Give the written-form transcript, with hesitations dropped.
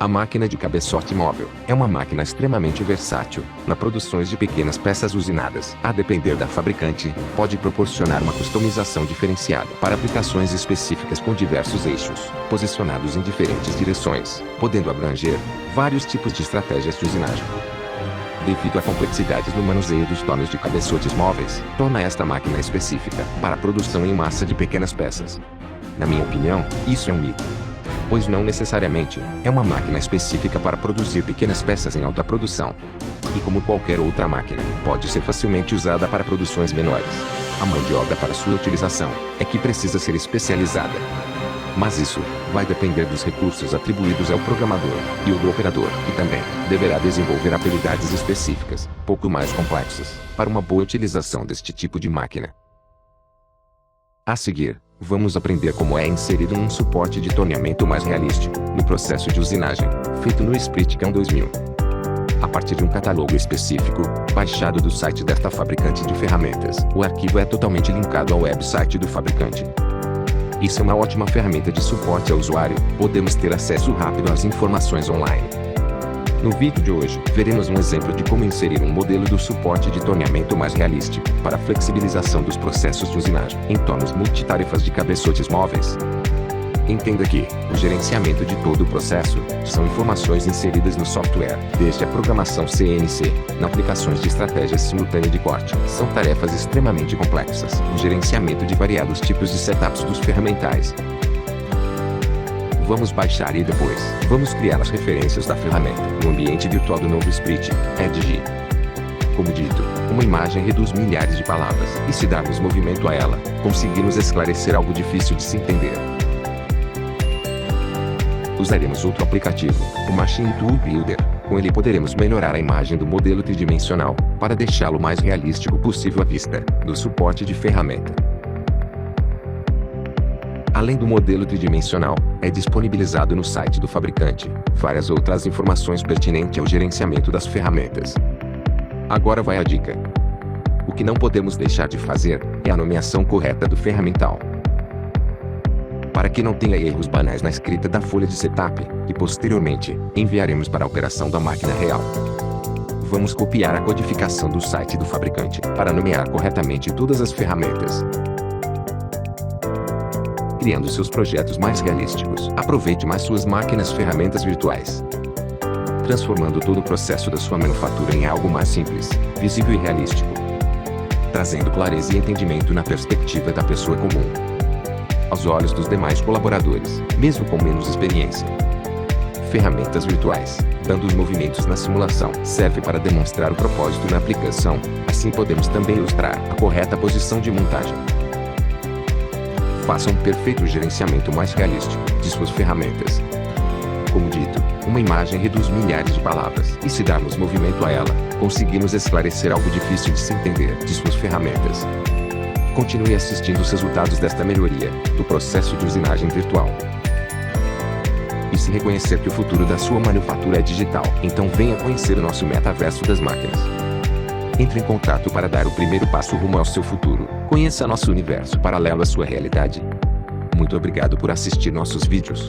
A máquina de cabeçote móvel é uma máquina extremamente versátil na produções de pequenas peças usinadas. A depender da fabricante, pode proporcionar uma customização diferenciada para aplicações específicas com diversos eixos, posicionados em diferentes direções, podendo abranger vários tipos de estratégias de usinagem. Devido à complexidade no manuseio dos tornos de cabeçotes móveis, torna esta máquina específica para a produção em massa de pequenas peças. Na minha opinião, isso é um mito, pois não necessariamente é uma máquina específica para produzir pequenas peças em alta produção. E como qualquer outra máquina, pode ser facilmente usada para produções menores. A mão de obra para sua utilização é que precisa ser especializada. Mas isso vai depender dos recursos atribuídos ao programador e ao do operador, que também deverá desenvolver habilidades específicas, pouco mais complexas, para uma boa utilização deste tipo de máquina. A seguir, vamos aprender como é inserido um suporte de torneamento mais realístico no processo de usinagem, feito no SplitCam 2000. A partir de um catálogo específico, baixado do site desta fabricante de ferramentas, o arquivo é totalmente linkado ao website do fabricante. Isso é uma ótima ferramenta de suporte ao usuário, podemos ter acesso rápido às informações online. No vídeo de hoje, veremos um exemplo de como inserir um modelo do suporte de torneamento mais realístico para a flexibilização dos processos de usinagem em tornos multitarefas de cabeçotes móveis. Entenda que o gerenciamento de todo o processo são informações inseridas no software, desde a programação CNC, na aplicações de estratégias simultâneas de corte. São tarefas extremamente complexas. O gerenciamento de variados tipos de setups dos ferramentais. Vamos baixar e depois, vamos criar as referências da ferramenta no ambiente virtual do novo SplitCam Edge. Como dito, uma imagem reduz milhares de palavras, e se darmos movimento a ela, conseguimos esclarecer algo difícil de se entender. Usaremos outro aplicativo, o Machine Tool Builder. Com ele poderemos melhorar a imagem do modelo tridimensional, para deixá-lo mais realístico possível à vista do suporte de ferramenta. Além do modelo tridimensional, é disponibilizado no site do fabricante várias outras informações pertinentes ao gerenciamento das ferramentas. Agora vai a dica. O que não podemos deixar de fazer é a nomeação correta do ferramental, para que não tenha erros banais na escrita da folha de setup, que posteriormente enviaremos para a operação da máquina real. Vamos copiar a codificação do site do fabricante para nomear corretamente todas as ferramentas. Criando seus projetos mais realísticos, aproveite mais suas máquinas ferramentas virtuais, transformando todo o processo da sua manufatura em algo mais simples, visível e realístico, trazendo clareza e entendimento na perspectiva da pessoa comum, aos olhos dos demais colaboradores, mesmo com menos experiência. Ferramentas virtuais, dando os movimentos na simulação, serve para demonstrar o propósito na aplicação, assim podemos também ilustrar a correta posição de montagem. Faça um perfeito gerenciamento mais realístico de suas ferramentas. Como dito, uma imagem reduz milhares de palavras, e se darmos movimento a ela, conseguimos esclarecer algo difícil de se entender de suas ferramentas. Continue assistindo os resultados desta melhoria do processo de usinagem virtual. E se reconhecer que o futuro da sua manufatura é digital, então venha conhecer o nosso metaverso das máquinas. Entre em contato para dar o primeiro passo rumo ao seu futuro. Conheça nosso universo paralelo à sua realidade. Muito obrigado por assistir nossos vídeos.